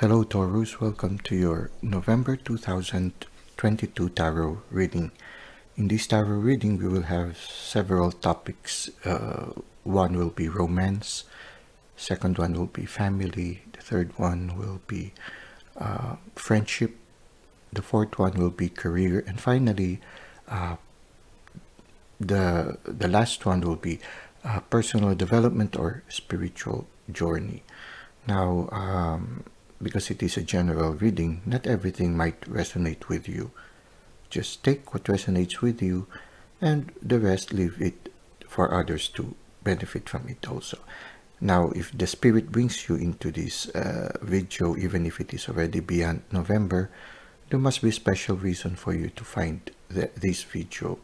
Hello Taurus, welcome to your November 2022 tarot reading. In this tarot reading we will have several topics. One will be romance, second one will be family, the third one will be friendship, the fourth one will be career, and finally the last one will be personal development or spiritual journey. Now, because it is a general reading, not everything might resonate with you. Just take what resonates with you and the rest leave it for others to benefit from it also. Now, if the spirit brings you into this video, even if it is already beyond November, there must be a special reason for you to find this video.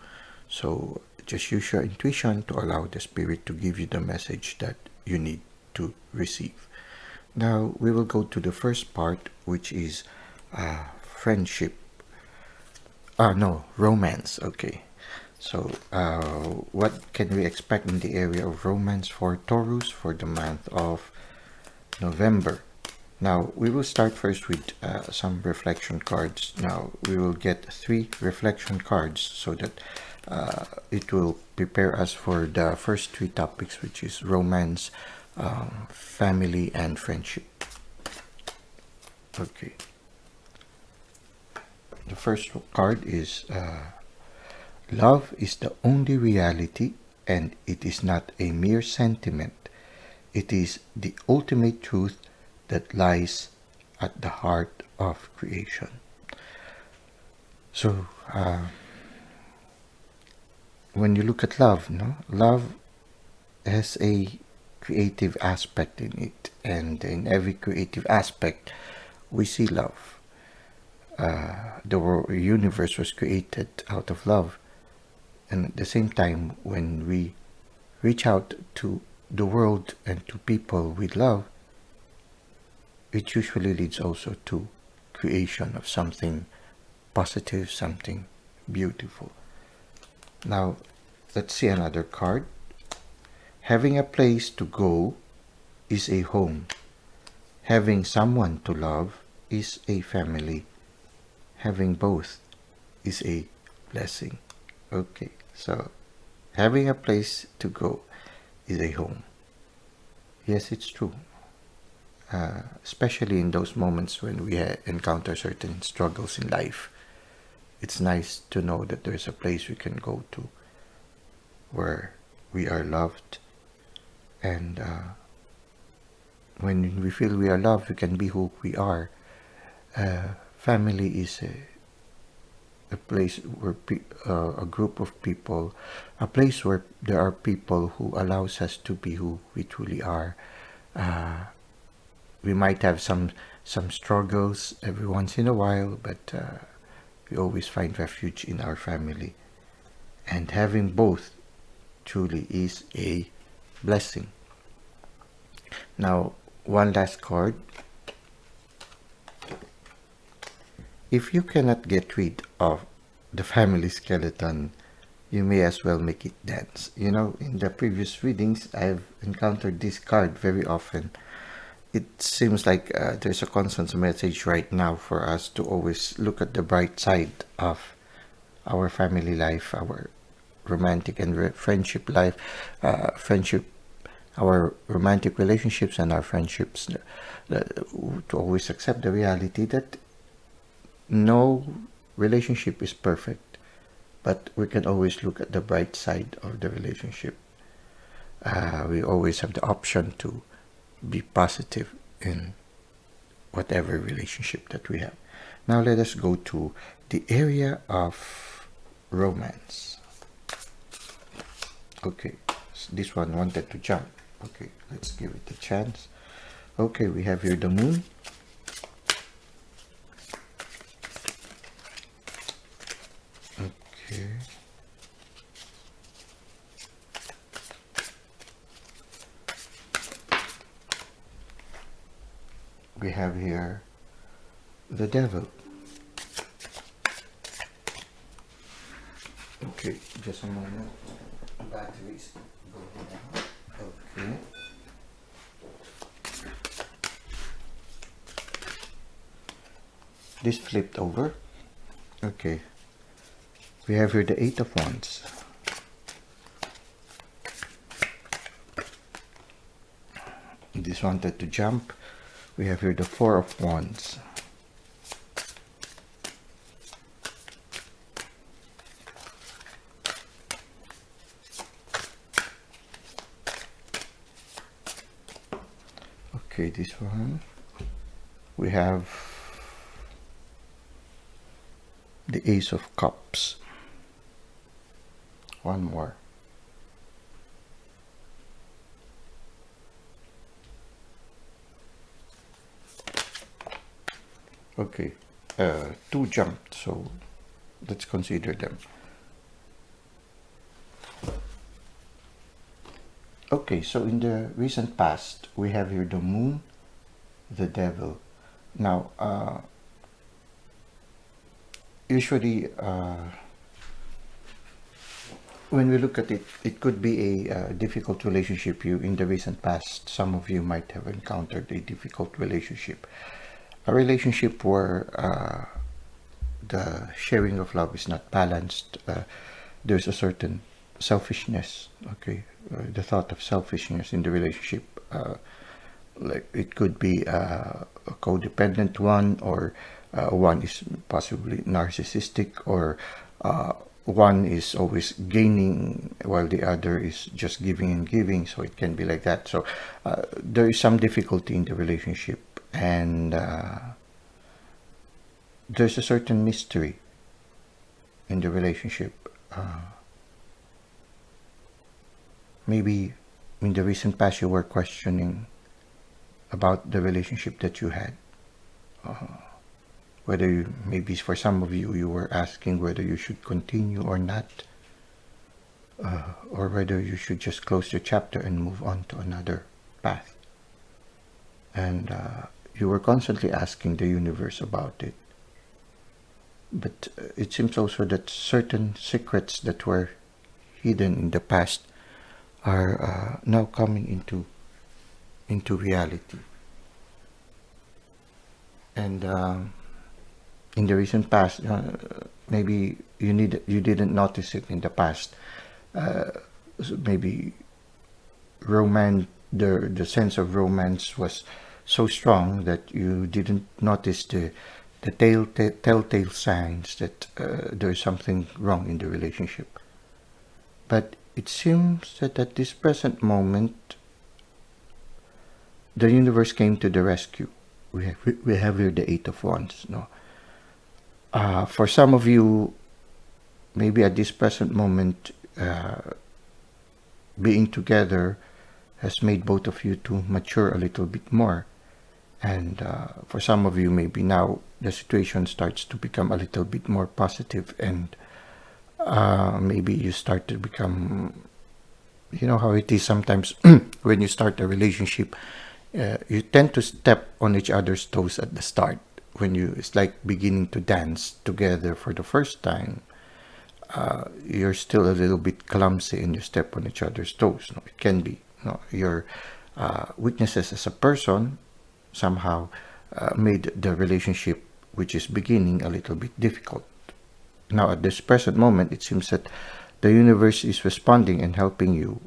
So just use your intuition to allow the spirit to give you the message that you need to receive. Now we will go to the first part, which is friendship. Romance. Okay. So what can we expect in the area of romance for Taurus for the month of November? Now we will start first with some reflection cards. Now we will get 3 reflection cards so that it will prepare us for the first 3 topics, which is romance, family, and friendship. Okay. The first card is love is the only reality, and it is not a mere sentiment. It is the ultimate truth that lies at the heart of creation. So when you look at love, love has a creative aspect in it, and in every creative aspect we see love. The universe was created out of love, and at the same time when we reach out to the world and to people with love, it usually leads also to creation of something positive, something beautiful. Now let's see another card. Having a place to go is a home. Having someone to love is a family. Having both is a blessing. Okay, so having a place to go is a home. Yes, it's true. Especially in those moments when we encounter certain struggles in life. It's nice to know that there's a place we can go to where we are loved. And when we feel we are loved, we can be who we are. Family is a place where a group of people, a place where there are people who allows us to be who we truly are. We might have some struggles every once in a while, but we always find refuge in our family. And having both truly is a blessing. Now, one last card. If you cannot get rid of the family skeleton, you may as well make it dance. You know, in the previous readings, I've encountered this card very often. It seems like there's a constant message right now for us to always look at the bright side of our family life, our romantic and friendship life, our romantic relationships and our friendships, to always accept the reality that no relationship is perfect, but we can always look at the bright side of the relationship. We always have the option to be positive in whatever relationship that we have. Now let us go to the area of romance. Okay, so this one wanted to jump. Okay, let's give it a chance. Okay, we have here the moon. Okay. We have here the devil. Okay, just a moment. Batteries going out. Okay. this flipped over. Okay, we have here the Eight of Wands. This wanted to jump. We have here the Four of Wands. Okay, this one. We have the Ace of Cups. One more. Okay, two jumped, so let's consider them. Okay, so in the recent past, we have here the Moon, the Devil. Now, usually, when we look at it, it could be a difficult relationship. In the recent past, some of you might have encountered a difficult relationship. A relationship where the sharing of love is not balanced. There's a certain selfishness, okay? The thought of selfishness in the relationship. Like it could be a codependent one, or one is possibly narcissistic, or one is always gaining while the other is just giving and giving. So it can be like that. So there is some difficulty in the relationship, and there's a certain mystery in the relationship. Maybe in the recent past you were questioning about the relationship that you had. Whether maybe for some of you, you were asking whether you should continue or not, or whether you should just close the chapter and move on to another path. And you were constantly asking the universe about it. But it seems also that certain secrets that were hidden in the past are now coming into reality. And in the recent past, maybe you didn't notice it in the past. Maybe the sense of romance was so strong that you didn't notice the telltale signs that there's something wrong in the relationship. But it seems that at this present moment, the universe came to the rescue. We have here the Eight of Wands. No, for some of you, maybe at this present moment, being together has made both of you to mature a little bit more. And for some of you, maybe now the situation starts to become a little bit more positive, and maybe you start to become, you know how it is sometimes when you start a relationship, you tend to step on each other's toes at the start. When it's like beginning to dance together for the first time, you're still a little bit clumsy and you step on each other's toes. No, it can be, your weaknesses as a person somehow made the relationship which is beginning a little bit difficult. Now at this present moment, it seems that the universe is responding and helping you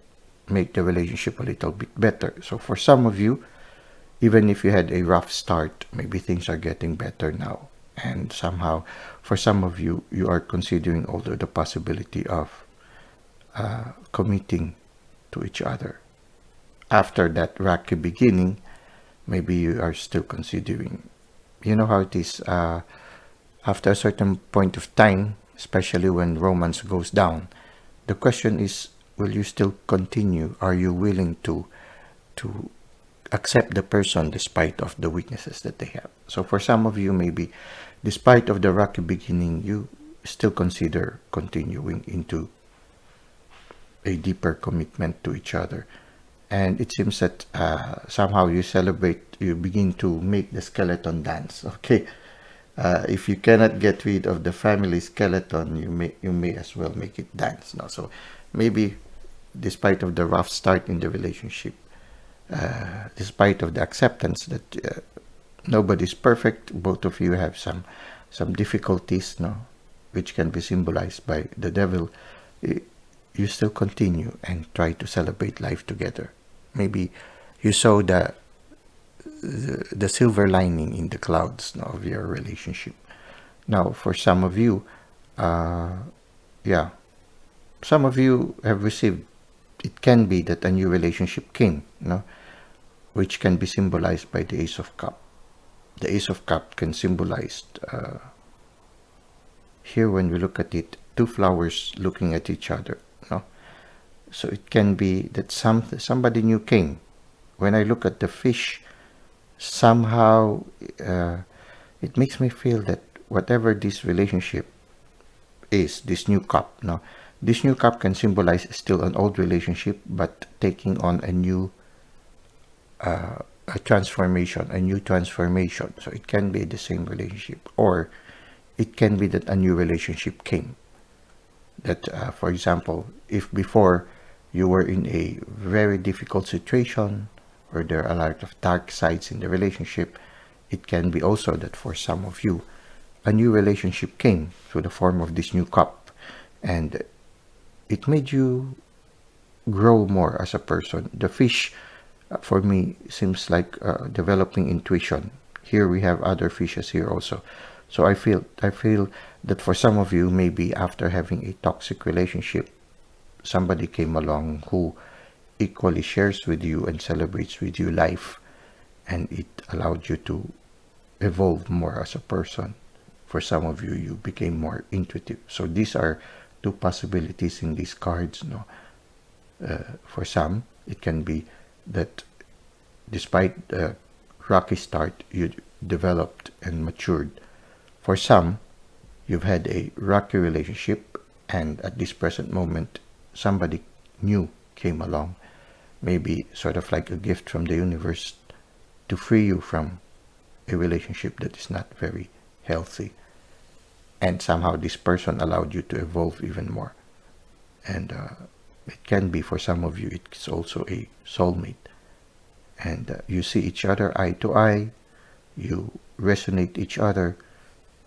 make the relationship a little bit better. So for some of you, even if you had a rough start, maybe things are getting better now. And somehow, for some of you, you are considering also the possibility of committing to each other. After that rocky beginning, maybe you are still considering. You know how it is, after a certain point of time, especially when romance goes down, the question is, will you still continue? Are you willing to accept the person despite of the weaknesses that they have? So for some of you, maybe despite of the rocky beginning, you still consider continuing into a deeper commitment to each other. And it seems that somehow you begin to make the skeleton dance. Okay, if you cannot get rid of the family skeleton, you may as well make it dance. No? So maybe despite of the rough start in the relationship, despite of the acceptance that Nobody's perfect. Both of you have some difficulties, no, which can be symbolized by the devil. You still continue and try to celebrate life together. Maybe you saw the silver lining in the clouds, no, of your relationship. Now, for some of you, yeah, some of you have received. It can be that a new relationship came, no, which can be symbolized by the Ace of Cup. The Ace of Cup can symbolize, here when we look at it, two flowers looking at each other, no? So it can be that somebody new came. When I look at the fish, somehow it makes me feel that whatever this relationship is, this new cup, no? This new cup can symbolize still an old relationship, but taking on a new a transformation, a new transformation. So it can be the same relationship, or it can be that a new relationship came. That, for example, if before you were in a very difficult situation, or there are a lot of dark sides in the relationship, it can be also that for some of you, a new relationship came through the form of this new cup, and it made you grow more as a person. The fish, for me, seems like developing intuition. Here we have other fishes here also. So I feel that for some of you, maybe after having a toxic relationship, somebody came along who equally shares with you and celebrates with you life, and it allowed you to evolve more as a person. For some of you, you became more intuitive. So these are two possibilities in these cards, no? For some, it can be that despite the rocky start, you developed and matured. For some, you've had a rocky relationship, and at this present moment, somebody new came along, maybe sort of like a gift from the universe to free you from a relationship that is not very healthy. And somehow this person allowed you to evolve even more. And it can be, for some of you, it's also a soulmate. And you see each other eye to eye, you resonate each other,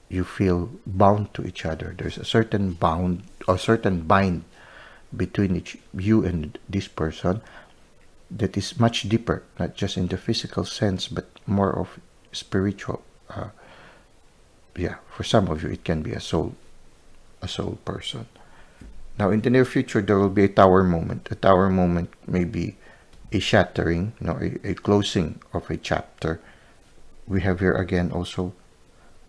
you feel bound to each other. There's a certain bound or certain bind between you and this person that is much deeper, not just in the physical sense, but more of spiritual. Yeah, for some of you, it can be a soul person. Now, in the near future, there will be a tower moment. A tower moment may be a shattering, a closing of a chapter. We have here again also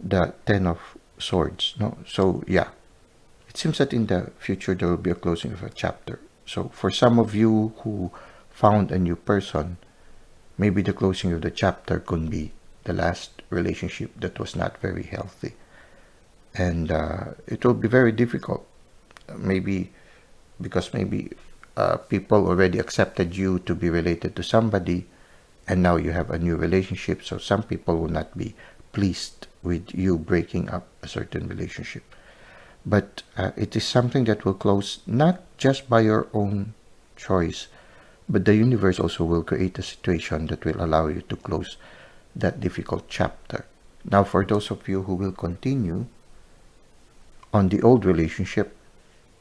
the Ten of Swords. No, so yeah, it seems that in the future there will be a closing of a chapter. So for some of you who found a new person, maybe the closing of the chapter could be the last relationship that was not very healthy, and it will be very difficult. Maybe because people already accepted you to be related to somebody, and now you have a new relationship. So some people will not be pleased with you breaking up a certain relationship. But it is something that will close not just by your own choice, but the universe also will create a situation that will allow you to close that difficult chapter. Now, for those of you who will continue on the old relationship,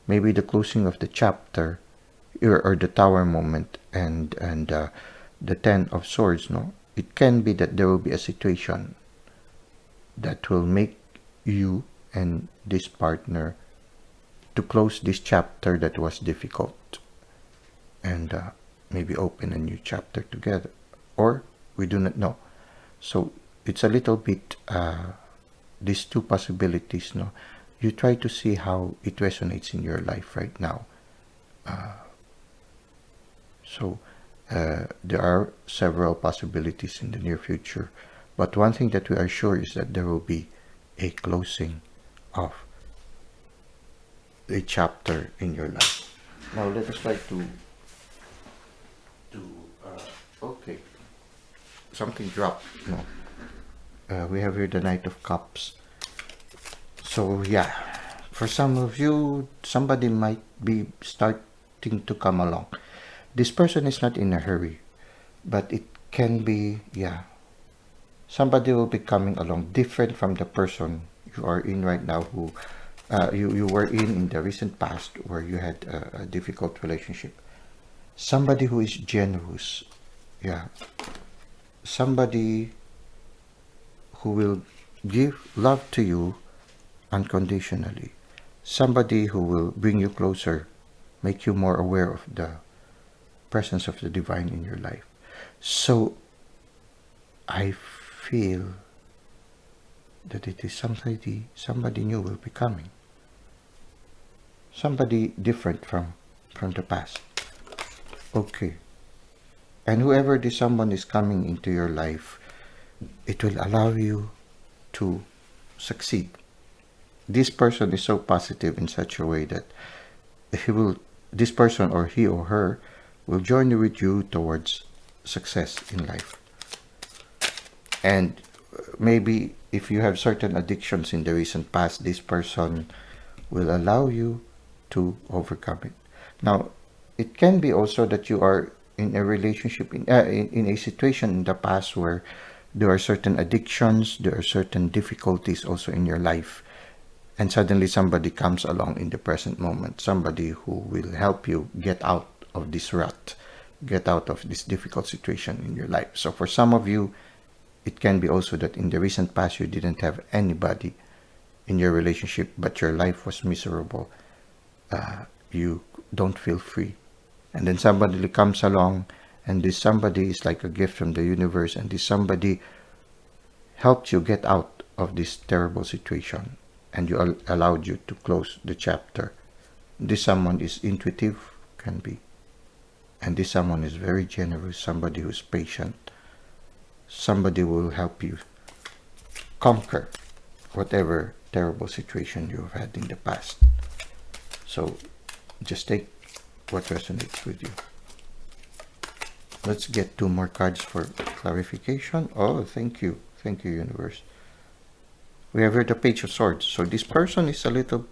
maybe the closing of the chapter or the tower moment and the Ten of Swords, it can be that there will be a situation that will make you and this partner to close this chapter that was difficult and maybe open a new chapter together, or we do not know. So it's a little bit these two possibilities. You try to see how it resonates in your life right now. So there are several possibilities in the near future, but one thing that we are sure is that there will be a closing of a chapter in your life. Now let us try to okay, something dropped. We have here the Knight of Cups. So yeah, for some of you, somebody might be starting to come along. This person is not in a hurry, but it can be, somebody will be coming along different from the person you are in right now, who you were in the recent past, where you had a difficult relationship. Somebody who is generous, yeah, somebody who will give love to you unconditionally, somebody who will bring you closer, make you more aware of the presence of the divine in your life. So I feel that it is somebody new will be coming, somebody different from the past. Okay, and whoever this someone is coming into your life, it will allow you to succeed. This person is so positive in such a way that this person, or he or her, will journey with you towards success in life. And maybe if you have certain addictions in the recent past, this person will allow you to overcome it. Now, it can be also that you are in a relationship, in a situation in the past where there are certain addictions, there are certain difficulties also in your life, and suddenly somebody comes along in the present moment, somebody who will help you get out of this rut, get out of this difficult situation in your life. So for some of you, it can be also that in the recent past you didn't have anybody in your relationship, but your life was miserable. You don't feel free. And then somebody comes along, and this somebody is like a gift from the universe, and this somebody helped you get out of this terrible situation, and you allowed you to close the chapter. This someone is intuitive, can be, and this someone is very generous, somebody who's patient, somebody will help you conquer whatever terrible situation you've had in the past. So just take what resonates with you. Let's get 2 more cards for clarification. Oh, thank you, universe. We have here the Page of Swords. So this person is a little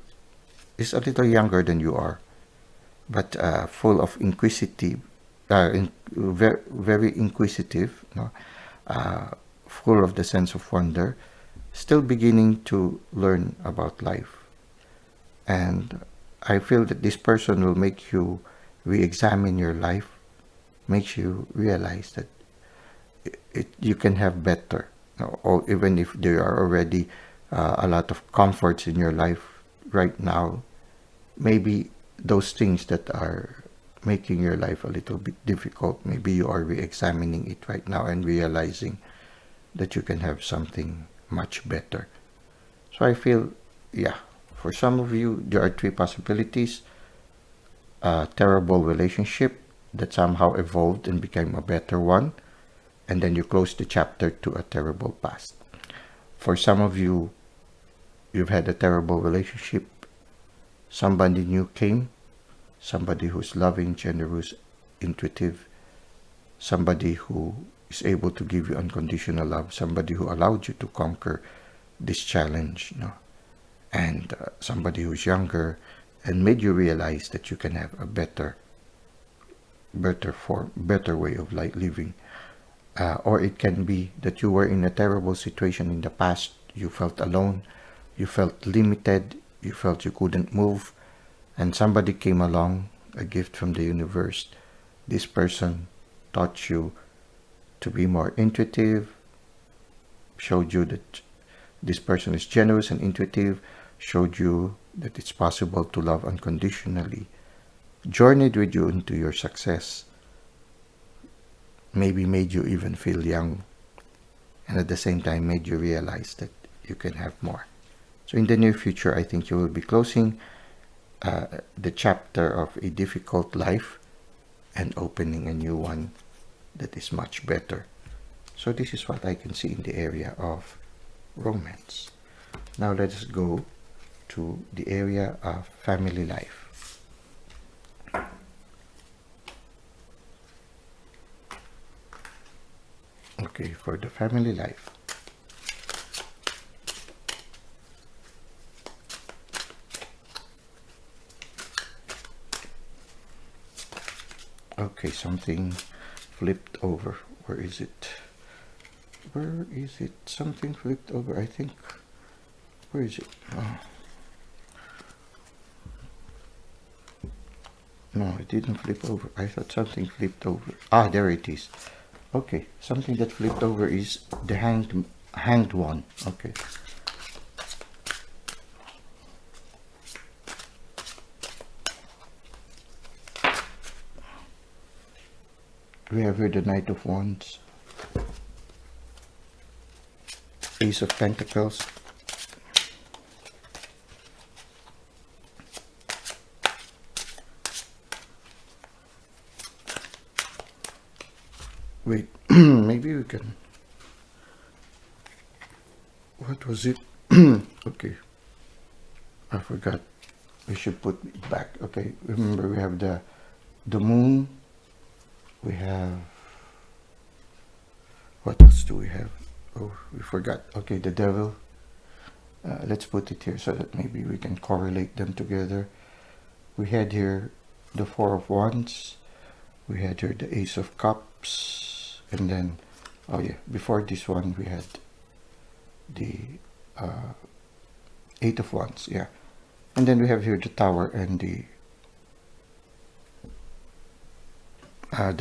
younger than you are, but full of inquisitive, very inquisitive, no? Full of the sense of wonder, still beginning to learn about life. And I feel that this person will make you re-examine your life, makes you realize that you can have better, or even if there are already a lot of comforts in your life right now, maybe those things that are making your life a little bit difficult, maybe you are re-examining it right now and realizing that you can have something much better. So I feel, yeah, for some of you, there are 3 possibilities. A terrible relationship that somehow evolved and became a better one, and then you close the chapter to a terrible past. For some of you, you've had a terrible relationship, somebody new came, somebody who's loving, generous, intuitive, somebody who is able to give you unconditional love, somebody who allowed you to conquer this challenge, and somebody who's younger and made you realize that you can have a better way of living. Or it can be that you were in a terrible situation in the past, you felt alone, you felt limited, you felt you couldn't move, and somebody came along, a gift from the universe. This person taught you to be more intuitive, showed you that this person is generous and intuitive, showed you that it's possible to love unconditionally, journeyed with you into your success, maybe made you even feel young, and at the same time made you realize that you can have more. So in the near future, I think you will be closing the chapter of a difficult life and opening a new one that is much better. So this is what I can see in the area of romance. Now let us go to the area of family life. Okay, for the family life. Okay, something flipped over. Where is it? Where is it? Something flipped over, I think. Where is it? Oh. No, it didn't flip over. I thought something flipped over. Ah, there it is. Okay, something that flipped over is the hanged one. Okay. We have here the Knight of Wands, Ace of Pentacles, wait, maybe we can, what was it? Okay, I forgot, we should put it back. Okay, remember we have the moon, we have, what else do we have? Oh, we forgot. Okay, the devil. Let's put it here so that maybe we can correlate them together. We had here the Four of Wands. We had here the Ace of Cups. And then, oh yeah, before this one we had the Eight of Wands. Yeah. And then we have here the Tower and the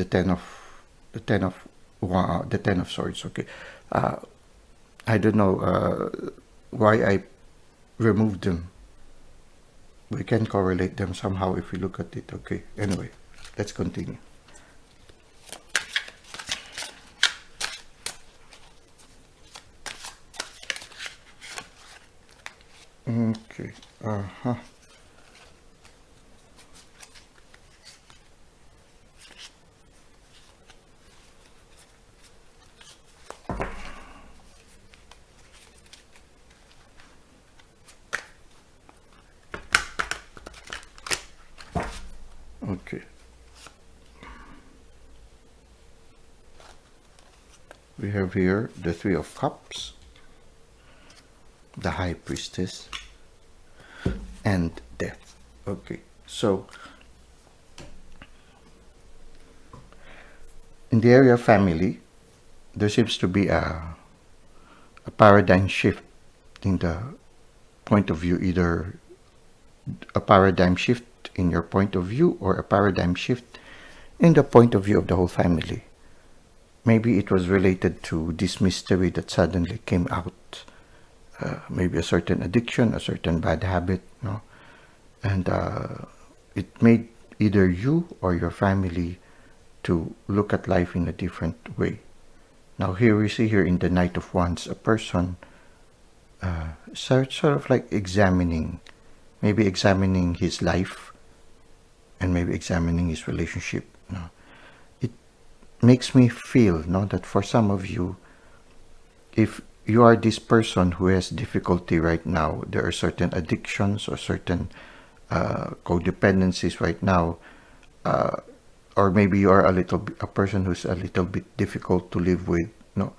Ten of Swords. Okay. I don't know why I removed them. We can correlate them somehow if we look at it. Okay, anyway, let's continue. Okay, Okay. We have here the Three of Cups, the High Priestess, and Death. Okay, so in the area of family, there seems to be a paradigm shift in the point of view, either a paradigm shift in your point of view or a paradigm shift in the point of view of the whole family. Maybe it was related to this mystery that suddenly came out, maybe a certain addiction, a certain bad habit, no? And it made either you or your family to look at life in a different way. Now here we see here in the Knight of Wands, a person sort of like maybe examining his life and maybe examining his relationship. No? It makes me feel that for some of you, if you are this person who has difficulty right now, there are certain addictions or certain codependencies right now, or maybe you are a person who's a little bit difficult to live with. No,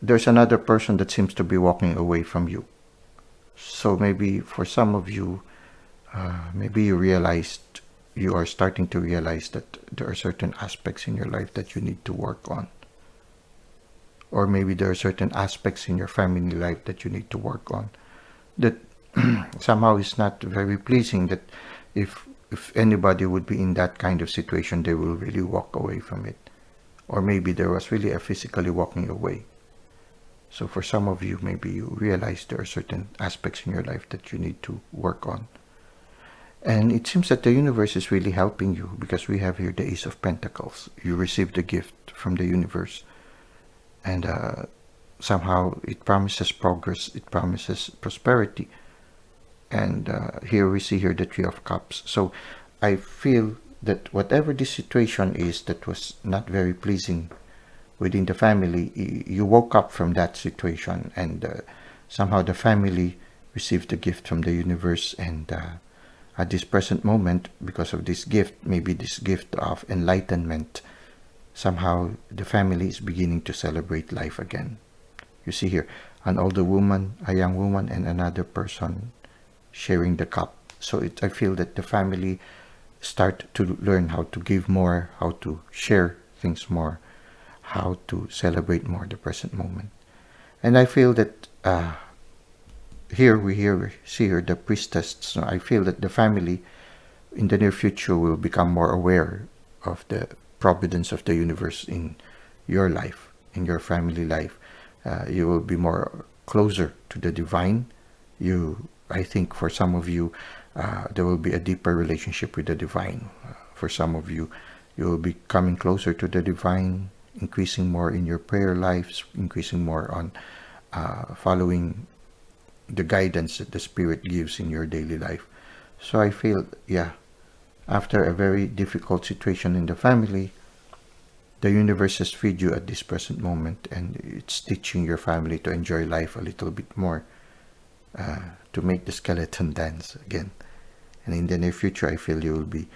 there's another person that seems to be walking away from you. So maybe for some of you, maybe you are starting to realize that there are certain aspects in your life that you need to work on. Or maybe there are certain aspects in your family life that you need to work on that somehow is not very pleasing, that if anybody would be in that kind of situation, they will really walk away from it. Or maybe there was really a physically walking away. So for some of you, maybe you realize there are certain aspects in your life that you need to work on. And it seems that the universe is really helping you, because we have here the Ace of Pentacles. You received a gift from the universe. And somehow it promises progress, it promises prosperity. And here we see here the Three of Cups. So I feel that whatever this situation is that was not very pleasing within the family, you woke up from that situation, and somehow the family received a gift from the universe. And at this present moment, because of this gift, maybe this gift of enlightenment, somehow the family is beginning to celebrate life again. You see here an older woman, a young woman, and another person sharing the cup. So I feel that the family start to learn how to give more, how to share things more, how to celebrate more the present moment. And I feel that here we see here the priestess. So I feel that the family in the near future will become more aware of the providence of the universe in your life, in your family life. You will be more closer to the divine. I think for some of you, there will be a deeper relationship with the divine. For some of you, you will be coming closer to the divine, increasing more in your prayer lives, increasing more on following the guidance that the Spirit gives in your daily life. So I feel, yeah, after a very difficult situation in the family, the universe has freed you at this present moment, and it's teaching your family to enjoy life a little bit more, to make the skeleton dance again. And in the near future, I feel you will be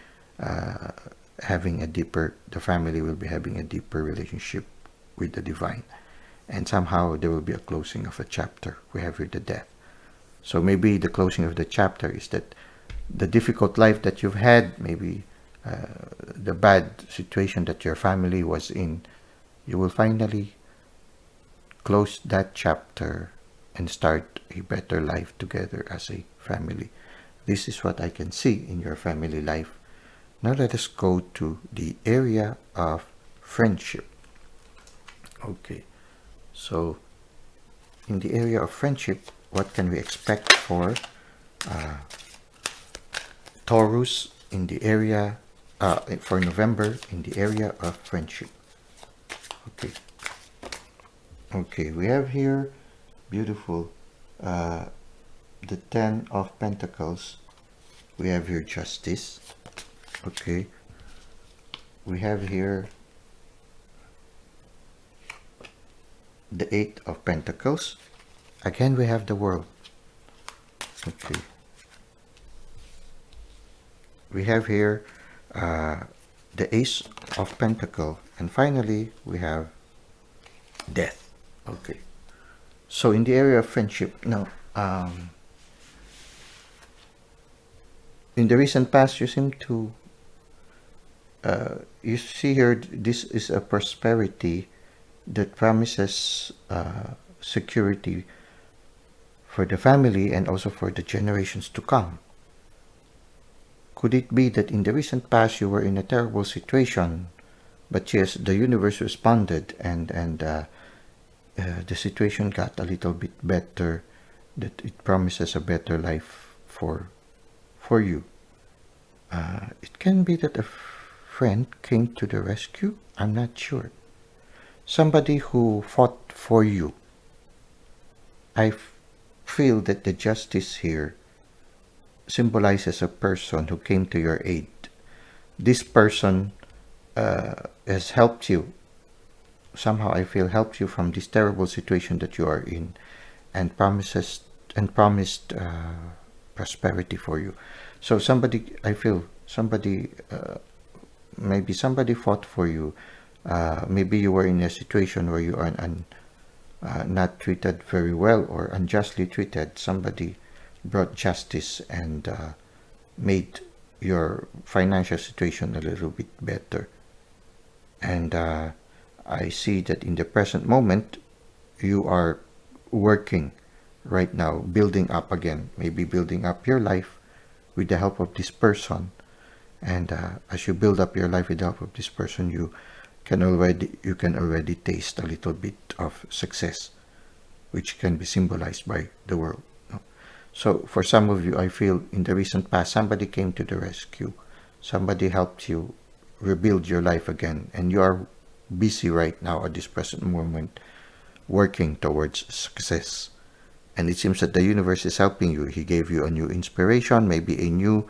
the family will be having a deeper relationship with the divine. And somehow there will be a closing of a chapter. We have here the death. So maybe the closing of the chapter is that the difficult life that you've had, maybe the bad situation that your family was in, you will finally close that chapter and start a better life together as a family. This is what I can see in your family life. Now let us go to the area of friendship. Okay, so in the area of friendship, what can we expect for Taurus in the area for November in the area of friendship? Okay, we have here beautiful the 10 of Pentacles. We have here Justice. Okay, we have here the 8 of Pentacles. Again, we have the World. Okay, we have here the Ace of Pentacles, and finally we have Death. Okay, so in the area of friendship now, in the recent past, you seem to you see here, this is a prosperity that promises security for the family and also for the generations to come. Could it be that in the recent past you were in a terrible situation, but yes, the universe responded, and the situation got a little bit better, that it promises a better life for you. It can be that a friend came to the rescue. I'm not sure. Somebody who fought for you. I feel that the Justice here symbolizes a person who came to your aid. This person has helped you. Somehow I feel helped you from this terrible situation that you are in, and promised prosperity for you. So I feel somebody, maybe somebody fought for you. Maybe you were in a situation where you are not treated very well or unjustly treated. Somebody brought justice and made your financial situation a little bit better. And I see that in the present moment, you are working right now, building up again, maybe building up your life with the help of this person. And as you build up your life with the help of this person, you can already taste a little bit of success, which can be symbolized by the world. So for some of you, I feel in the recent past, somebody came to the rescue. Somebody helped you rebuild your life again, and you are busy right now at this present moment working towards success. And it seems that the universe is helping you. He gave you a new inspiration, maybe a new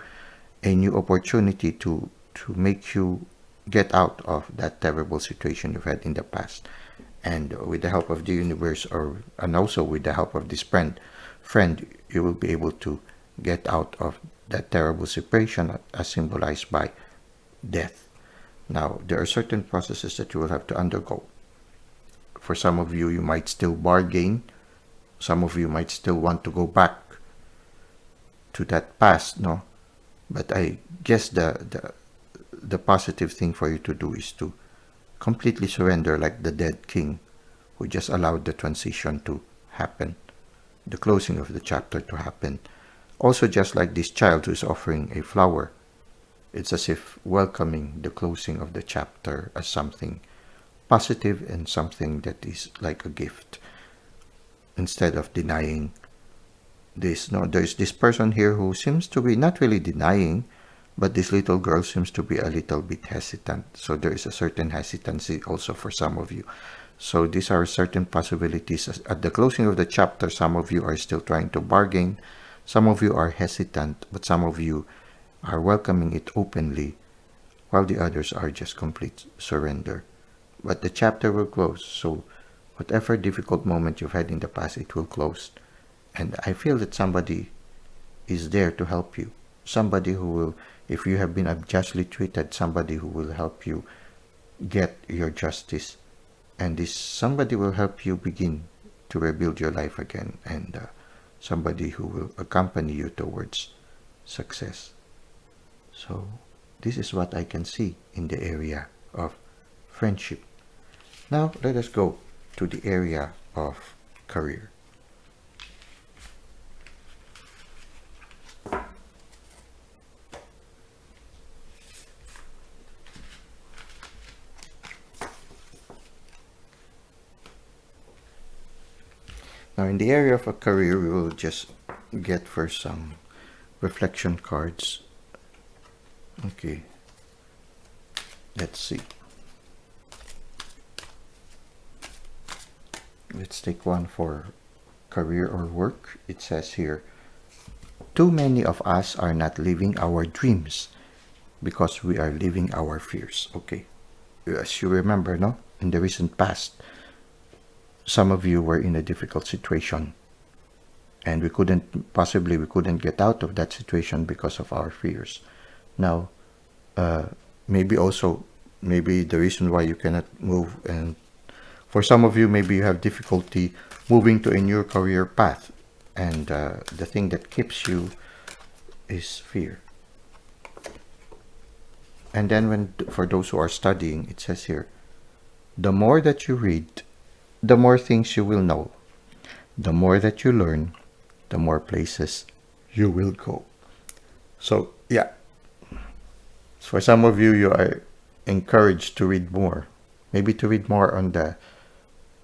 opportunity to make you get out of that terrible situation you've had in the past. And with the help of the universe, and also with the help of this friend, you will be able to get out of that terrible situation as symbolized by death. Now, there are certain processes that you will have to undergo. For some of you, you might still bargain. Some of you might still want to go back to that past, no? But I guess the positive thing for you to do is to completely surrender like the dead king who just allowed the transition to happen, the closing of the chapter to happen. Also, just like this child who is offering a flower, it's as if welcoming the closing of the chapter as something positive and something that is like a gift, instead of denying this. No, there's this person here who seems to be not really denying, but this little girl seems to be a little bit hesitant. So there is a certain hesitancy also for some of you. So these are certain possibilities. At the closing of the chapter, some of you are still trying to bargain. Some of you are hesitant, but some of you are welcoming it openly, while the others are just complete surrender. But the chapter will close. So whatever difficult moment you've had in the past, it will close. And I feel that somebody is there to help you. Somebody who will, if you have been unjustly treated, somebody who will help you get your justice. And this somebody will help you begin to rebuild your life again. And somebody who will accompany you towards success. So this is what I can see in the area of friendship. Now let us go to the area of career. Now, in the area of a career, we will just get first some reflection cards. Okay. Let's see. Let's take one for career or work. It says here, too many of us are not living our dreams because we are living our fears. Okay. As you remember, no? In the recent past, some of you were in a difficult situation, and we couldn't get out of that situation because of our fears. Now, maybe the reason why you cannot move, and for some of you, maybe you have difficulty moving to a new career path, and the thing that keeps you is fear. And then for those who are studying, it says here, the more that you read, the more things you will know. The more that you learn, the more places you will go. So, yeah. For some of you, you are encouraged to read more. Maybe to read more on the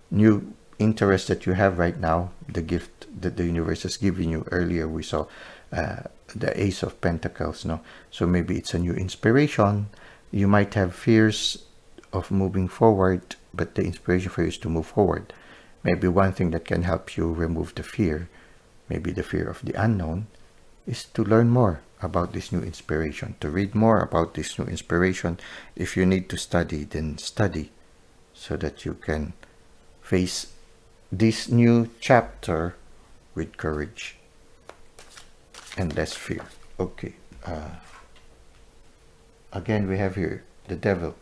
new interest that you have right now, the gift that the universe has given you. Earlier, we saw the Ace of Pentacles. No? So maybe it's a new inspiration. You might have fears of moving forward, but the inspiration for you is to move forward. Maybe one thing that can help you remove the fear, maybe the fear of the unknown, is to learn more about this new inspiration, to read more about this new inspiration. If you need to study, then study, so that you can face this new chapter with courage and less fear. Okay. Again, we have here the devil,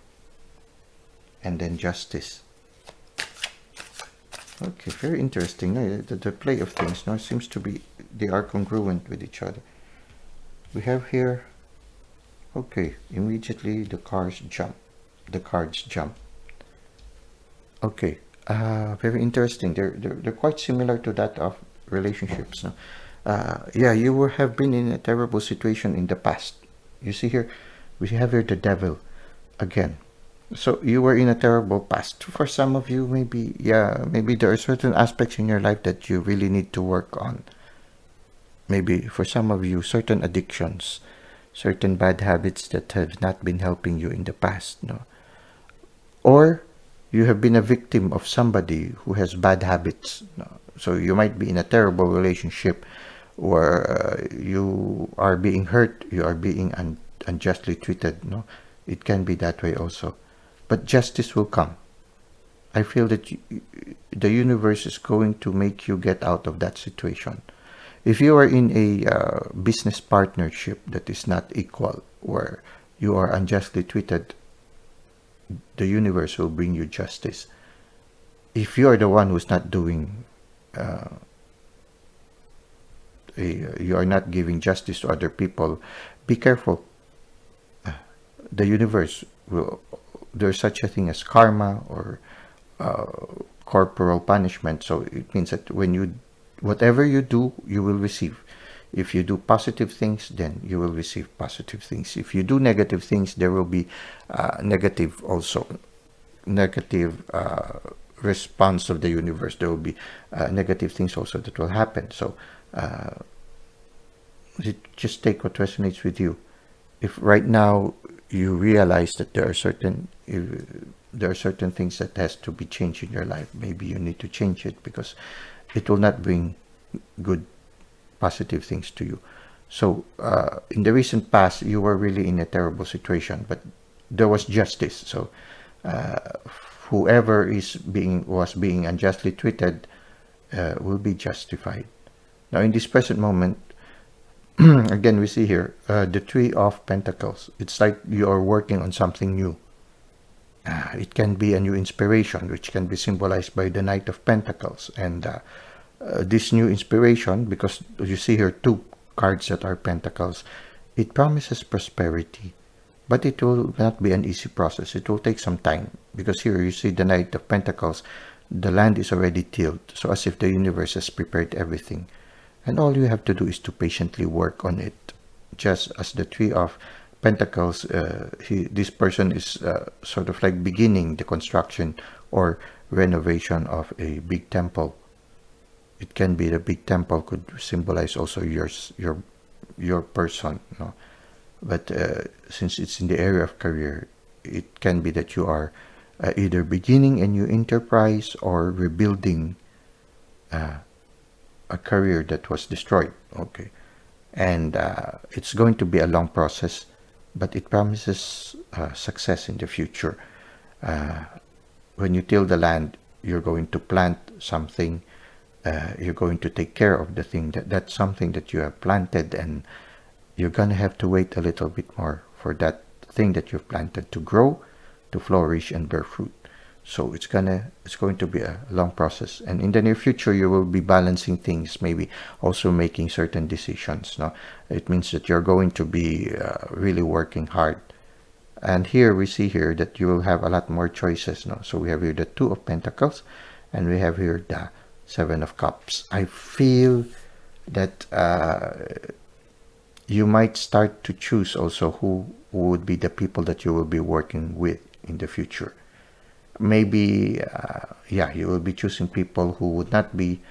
and then justice. Okay, very interesting. The play of things now seems to be, they are congruent with each other. We have here, okay, immediately the cards jump. Okay, very interesting. They're quite similar to that of relationships. No? Yeah, you have been in a terrible situation in the past. You see here, we have here the devil again. So you were in a terrible past. For some of you, maybe there are certain aspects in your life that you really need to work on. Maybe for some of you, certain addictions, certain bad habits that have not been helping you in the past. No? Or you have been a victim of somebody who has bad habits. No? So you might be in a terrible relationship where you are being hurt, you are being unjustly treated. No? It can be that way also. But justice will come. I feel that the universe is going to make you get out of that situation. If you are in a business partnership that is not equal, where you are unjustly treated, the universe will bring you justice. If you are the one who's not doing, you are not giving justice to other people, be careful. The universe will there's such a thing as karma or corporal punishment. So it means that whatever you do, you will receive. If you do positive things, then you will receive positive things. If you do negative things, there will be negative response of the universe. There will be negative things also that will happen. So just take what resonates with you. If right now you realize that there are certain things that has to be changed in your life, maybe you need to change it because it will not bring good positive things to you. So in the recent past, you were really in a terrible situation, but there was justice. So whoever was being unjustly treated will be justified. Now in this present moment, again we see here the Three of Pentacles. It's like you are working on something new. It can be a new inspiration, which can be symbolized by the Knight of Pentacles. And this new inspiration, because you see here two cards that are pentacles, it promises prosperity, but it will not be an easy process. It will take some time, because here you see the Knight of Pentacles, the land is already tilled, so as if the universe has prepared everything, and all you have to do is to patiently work on it. Just as the Three of Pentacles, this person is sort of like beginning the construction or renovation of a big temple. It can be the big temple could symbolize also your person, no? But since it's in the area of career, it can be that you are either beginning a new enterprise or rebuilding a career that was destroyed. Okay, and it's going to be a long process, but it promises success in the future. When you till the land, you're going to plant something. You're going to take care of the thing that's something that you have planted, and you're gonna have to wait a little bit more for that thing that you've planted to grow, to flourish and bear fruit. So it's going to be a long process, and in the near future you will be balancing things, maybe also making certain decisions. No, it means that you're going to be really working hard. And here we see here that you will have a lot more choices. No, so we have here the Two of Pentacles, and we have here the Seven of Cups. I feel that you might start to choose also who would be the people that you will be working with in the future. Maybe, you will be choosing people who would not be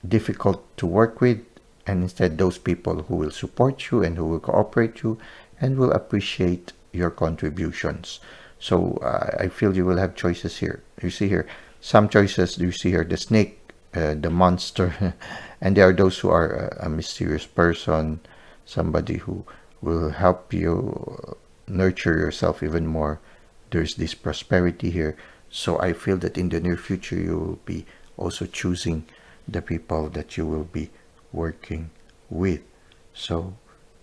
difficult to work with, and instead those people who will support you and who will cooperate you and will appreciate your contributions. So I feel you will have choices here. You see here some choices. You see here the snake, the monster, and there are those who are a mysterious person, somebody who will help you nurture yourself even more. There's this prosperity here. So I feel that in the near future you will be also choosing the people that you will be working with. So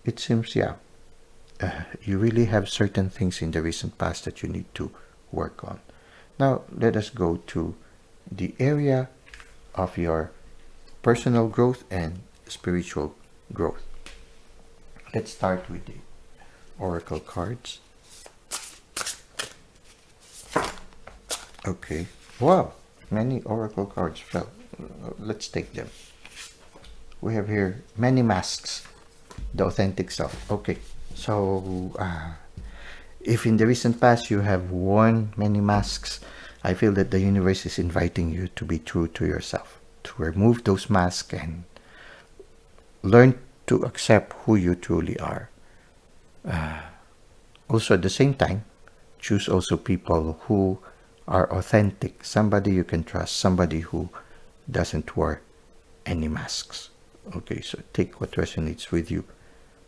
it seems, you really have certain things in the recent past that you need to work on. Now let us go to the area of your personal growth and spiritual growth. Let's start with the oracle cards. Okay, wow, many oracle cards fell. Let's take them. We have here many masks, the authentic self. Okay, so if in the recent past you have worn many masks, I feel that the universe is inviting you to be true to yourself, to remove those masks and learn to accept who you truly are. Also at the same time, choose also people who are authentic, somebody you can trust, somebody who doesn't wear any masks. Okay, so take what resonates with you.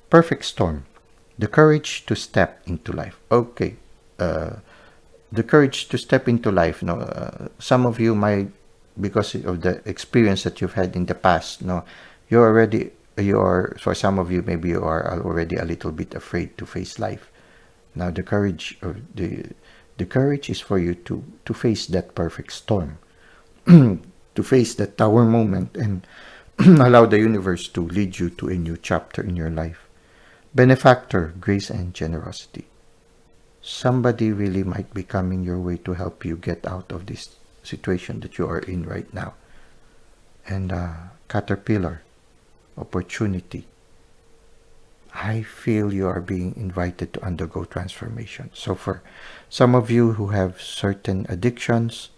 Perfect storm, the courage to step into life. Okay, the courage to step into life. Some of you might, because of the experience that you've had in the past, for some of you, maybe you are already a little bit afraid to face life. Now the courage is for you to face that perfect storm, to face that tower moment, and allow the universe to lead you to a new chapter in your life. Benefactor, grace and generosity. somebody really might be coming your way to help you get out of this situation that you are in right now. And caterpillar, opportunity. I feel you are being invited to undergo transformation. So for some of you who have certain addictions,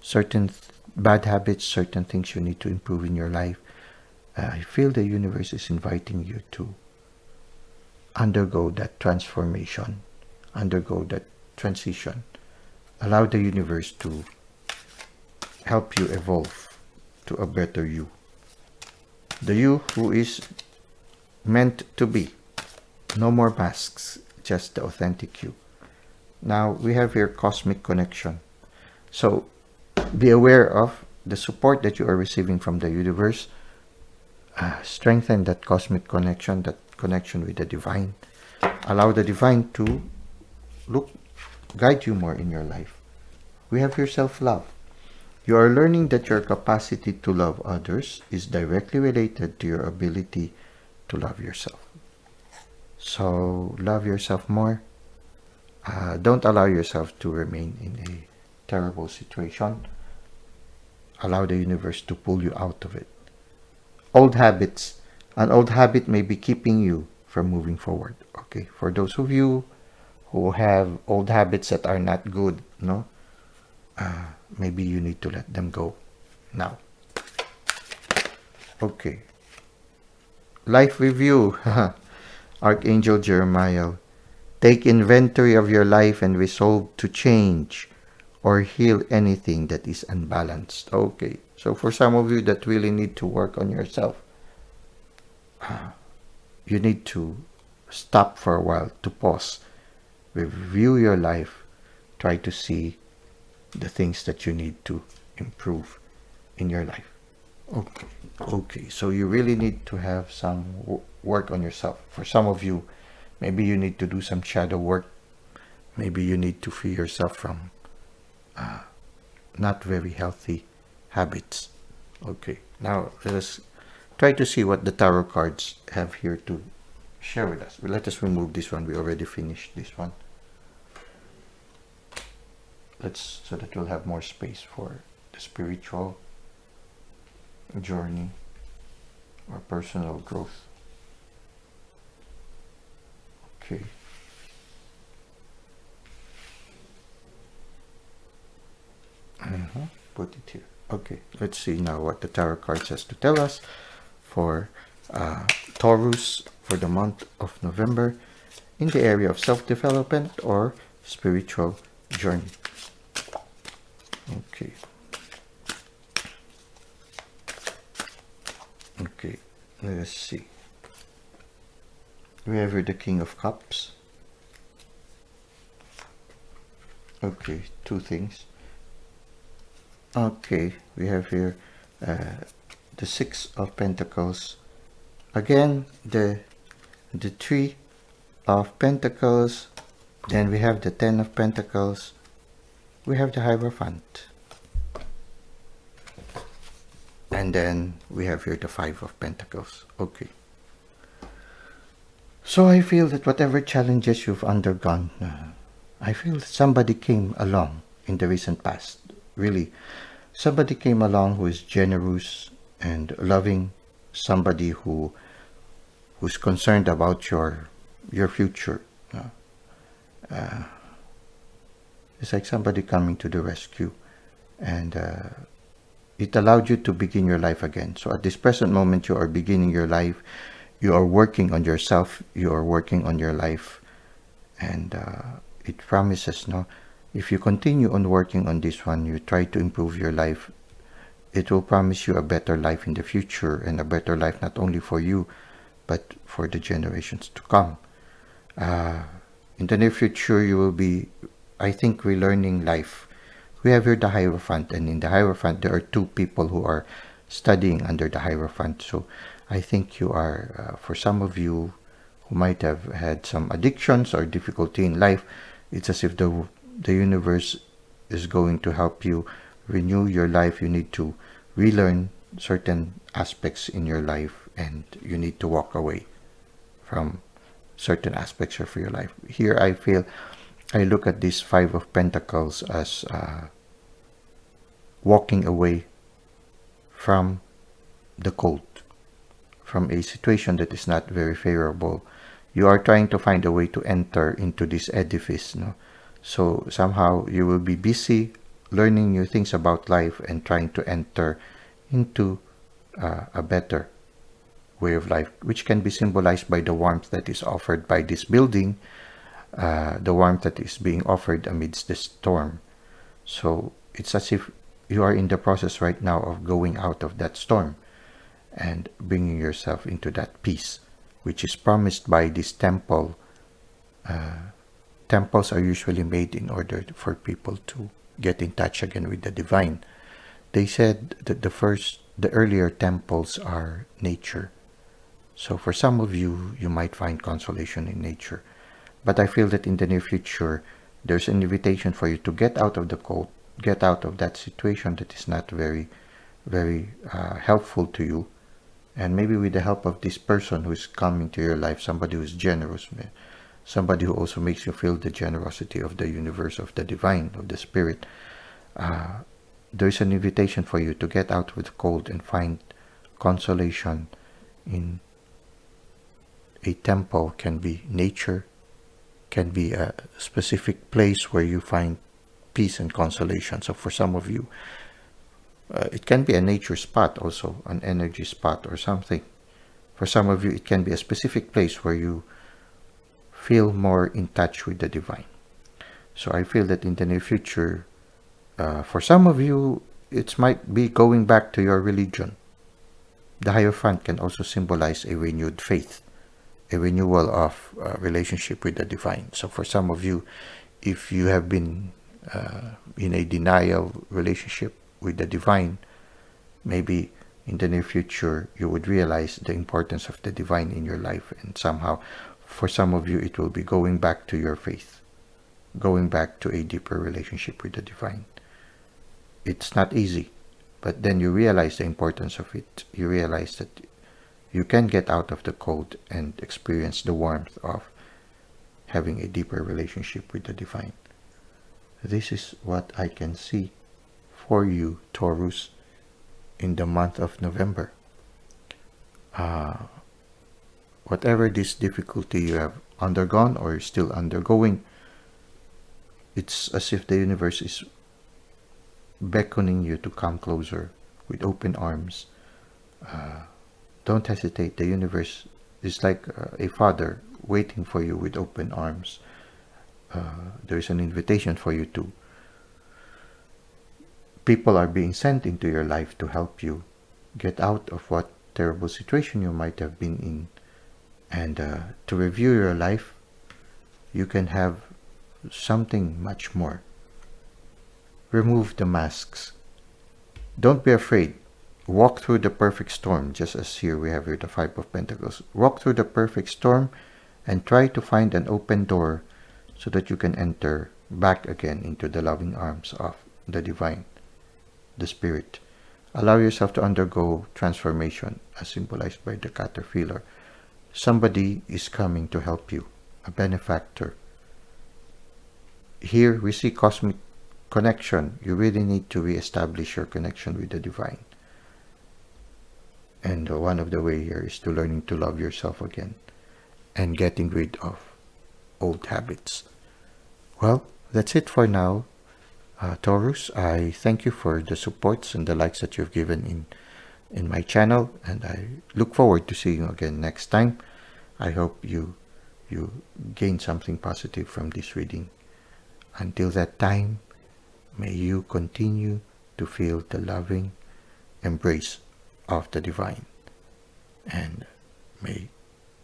certain bad habits, certain things you need to improve in your life, I feel the universe is inviting you to undergo that transformation, undergo that transition. Allow the universe to help you evolve to a better you. The you who is meant to be. No more masks, just the authentic you. Now we have here cosmic connection. So be aware of the support that you are receiving from the universe. Strengthen that cosmic connection, that connection with the divine. Allow the divine to guide you more in your life. We have your self-love. You are learning that your capacity to love others is directly related to your ability to love yourself. So love yourself more. Don't allow yourself to remain in a terrible situation. Allow the universe to pull you out of it. Old habits. An old habit may be keeping you from moving forward. Okay, for those of you who have old habits that are not good, no, maybe you need to let them go now. Okay. Life review. Archangel Jeremiah. Take inventory of your life and resolve to change or heal anything that is unbalanced. Okay. So for some of you that really need to work on yourself, you need to stop for a while, to pause, review your life, try to see the things that you need to improve in your life. Okay, so you really need to have some work on yourself. For some of you, maybe you need to do some shadow work. Maybe you need to free yourself from not very healthy habits. Okay, now let us try to see what the tarot cards have here to share with us. Let us remove this one. We already finished this one. So that we'll have more space for the spiritual journey or personal growth. Okay. Put it here. Okay, let's see now what the tarot cards has to tell us for Taurus for the month of November in the area of self-development or spiritual journey. Okay. Okay, let us see. We have here the King of Cups. Okay, two things. Okay, we have here the Six of Pentacles. Again, the Three of Pentacles. Then we have the Ten of Pentacles. We have the Hierophant. And then we have here the Five of Pentacles. Okay. So I feel that whatever challenges you've undergone, I feel that somebody came along in the recent past. Really, somebody came along who is generous and loving. Somebody who's concerned about your future. It's like somebody coming to the rescue, and it allowed you to begin your life again. So at this present moment, you are beginning your life. You are working on yourself. You are working on your life, and it promises, no, if you continue on working on this one, you try to improve your life, it will promise you a better life in the future, and a better life not only for you, but for the generations to come. In the near future, you will be, I think, relearning life. We have here the Hierophant, and in the Hierophant, there are two people who are studying under the Hierophant. So I think you are, for some of you who might have had some addictions or difficulty in life, it's as if the universe is going to help you renew your life. You need to relearn certain aspects in your life, and you need to walk away from certain aspects of your life. Here I feel I look at this Five of Pentacles as walking away from the cold, from a situation that is not very favorable. You are trying to find a way to enter into this edifice, no? So somehow you will be busy learning new things about life and trying to enter into a better way of life, which can be symbolized by the warmth that is offered by this building, the warmth that is being offered amidst the storm. So it's as if you are in the process right now of going out of that storm and bringing yourself into that peace, which is promised by this temple. Temples are usually made in order for people to get in touch again with the divine. They said that the earlier temples are nature. So for some of you, you might find consolation in nature. But I feel that in the near future, there's an invitation for you to get out of the cold, get out of that situation that is not very, very helpful to you. And maybe with the help of this person who is coming to your life, somebody who is generous, somebody who also makes you feel the generosity of the universe, of the divine, of the spirit. There's an invitation for you to get out of the cold and find consolation in a temple. Can be nature, can be a specific place where you find peace and consolation. So for some of you, it can be a nature spot also, an energy spot or something. For some of you, it can be a specific place where you feel more in touch with the divine. So I feel that in the near future, for some of you, it might be going back to your religion. The Hierophant can also symbolize a renewed faith, a renewal of relationship with the divine. So for some of you, if you have been in a denial relationship with the divine, maybe in the near future you would realize the importance of the divine in your life, and somehow for some of you it will be going back to your faith, going back to a deeper relationship with the divine. It's not easy, but then you realize the importance of it. You realize that you can get out of the cold and experience the warmth of having a deeper relationship with the divine. This is what I can see for you, Taurus, in the month of November. Whatever this difficulty you have undergone or still undergoing, it's as if the universe is beckoning you to come closer with open arms. Don't hesitate. The universe is like a father waiting for you with open arms. There's an invitation for you to. People are being sent into your life to help you get out of what terrible situation you might have been in. And to review your life, you can have something much more. Remove the masks. Don't be afraid. Walk through the perfect storm, just as here we have here the Five of Pentacles. Walk through the perfect storm and try to find an open door so that you can enter back again into the loving arms of the divine, the spirit. Allow yourself to undergo transformation, as symbolized by the caterpillar. Somebody is coming to help you, a benefactor. Here we see cosmic connection. You really need to reestablish your connection with the divine. And one of the way here is to learning to love yourself again and getting rid of old habits. Well, that's it for now, Taurus. I thank you for the supports and the likes that you've given in my channel, and I look forward to seeing you again next time. I hope you gain something positive from this reading. Until that time, may you continue to feel the loving embrace of the divine, and may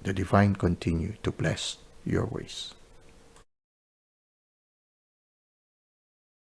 the divine continue to bless your ways.